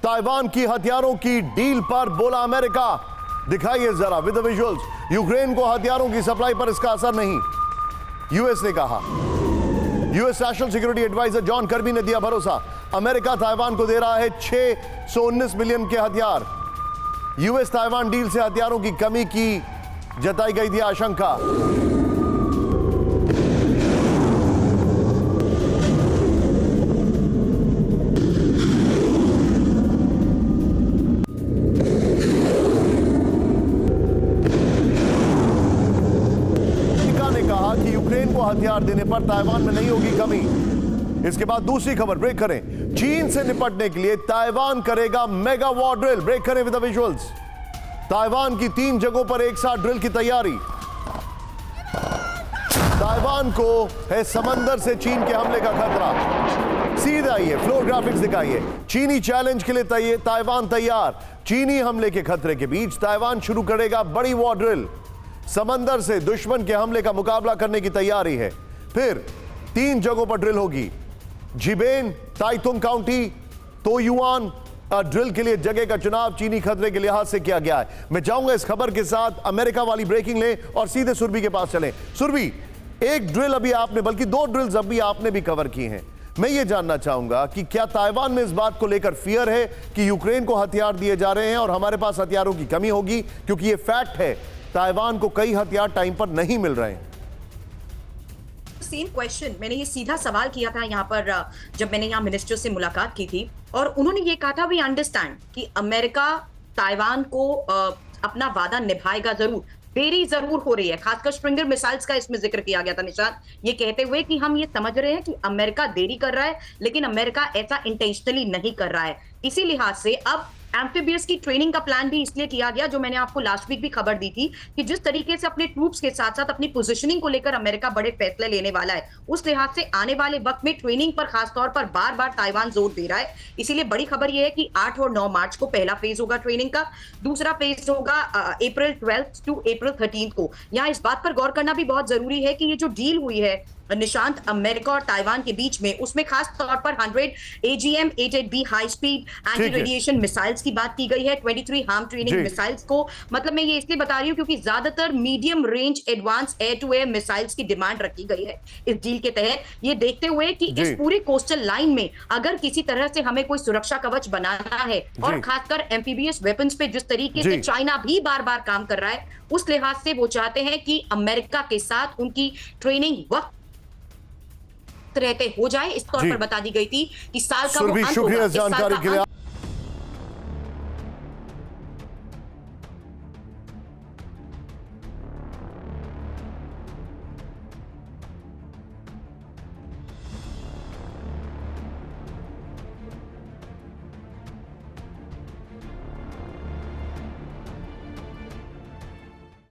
Taiwan की हथियारों की डील पर बोला अमेरिका। दिखाइए जरा विद द विजुअल्स। यूक्रेन को हथियारों की सप्लाई पर इसका असर नहीं, यूएस ने कहा। US national security adviser John Kirby ने दिया भरोसा, अमेरिका ताइवान को दे रहा है 619 मिलियन के हथियार। यूएस ताइवान डील से हथियारों की कमी की जताई गई थी आशंका। यूक्रेन को हथियार देने पर ताइवान में नहीं होगी कमी। इसके बाद दूसरी खबर, ब्रेक करें। चीन से निपटने के लिए ताइवान करेगा मेगा वॉर ड्रिल। ब्रेक करें विद द विजुअल्स। ताइवान की 3 जगहों पर एक साथ ड्रिल की तैयारी। ताइवान को है समंदर से चीन के हमले का खतरा। सीधा आइए, फ्लोर ग्राफिक्स दिखाइए। चीनी चैलेंज के लिए ताइवान तैयार। चीनी हमले के खतरे के बीच ताइवान शुरू करेगा बड़ी वॉर ड्रिल। समंदर से दुश्मन के हमले का मुकाबला करने की तैयारी है। फिर 3 जगहों पर ड्रिल होगी, जिबेन, ताइतुंग काउंटी, तोयुआन। ड्रिल के लिए जगह का चुनाव चीनी खतरे के लिहाज से किया गया है। मैं चाहूंगा इस खबर के साथ अमेरिका वाली ब्रेकिंग लें और सीधे सुरभि के पास चलें। सुरभि, एक ड्रिल अभी आपने, बल्कि 2 ड्रिल्स अभी आपने भी कवर की हैं। मैं ये जानना चाहूंगा कि क्या ताइवान में इस बात को लेकर फियर है कि यूक्रेन को हथियार दिए जा रहे हैं और हमारे पास हथियारों की कमी होगी? क्योंकि ये फैक्ट है, ताइवान को कई हथियार टाइम पर नहीं मिल रहे हैं। सेम क्वेश्चन मैंने ये सीधा सवाल किया था यहाँ पर जब मैंने यहाँ मिनिस्टर से मुलाकात की थी, और उन्होंने ये कहा था वी अंडरस्टैंड कि अमेरिका ताइवान को अपना वादा निभाएगा जरूर। देरी जरूर हो रही है, खासकर स्प्रिंगर मिसाइल्स का इसमें जिक्र किया गया था निशांत, ये कहते हुए कि हम ये समझ रहे हैं कि अमेरिका देरी कर रहा है, लेकिन अमेरिका ऐसा इंटेंशनली नहीं कर रहा है। इसी लिहाज से अब एम्फीबियस की ट्रेनिंग का प्लान भी इसलिए किया गया, जो मैंने आपको लास्ट वीक भी खबर दी थी कि जिस तरीके से अपने ट्रूप्स के साथ साथ अपनी पोजीशनिंग को लेकर अमेरिका बड़े फैसले लेने वाला है, उस लिहाज से आने वाले वक्त में ट्रेनिंग पर खासतौर पर बार बार ताइवान जोर दे रहा है। इसीलिए बड़ी खबर यह है कि 8 और 9 मार्च को पहला फेज होगा ट्रेनिंग का, दूसरा फेज होगा अप्रैल 12 टू अप्रैल 13 को। यहाँ इस बात पर गौर करना भी बहुत जरूरी है कि ये जो डील हुई है निशांत अमेरिका और ताइवान के बीच में, उसमें खास तौर पर 100 AGM-88B high speed anti radiation missiles की बात की गई है, 23 हार्म ट्रेनिंग मिसाइल्स को। मतलब मैं ये इसलिए बता रही हूं क्योंकि ज्यादातर medium range advance air to air missiles की डिमांड रखी गई है इस डील के तहत, ये देखते हुए कि इस पूरी कोस्टल लाइन में अगर किसी तरह से हमें कोई सुरक्षा कवच बनाना है, और खासकर एम्फीबियस वेपन्स पे जिस तरीके से चाइना भी बार बार काम कर रहा है, उस लिहाज से वो चाहते हैं कि अमेरिका के साथ उनकी ट्रेनिंग वक्त रहते हो जाए। इस तौर पर बता दी गई थी कि साल का वो अंत होगा। शुक्रिया जानकारी के लिए।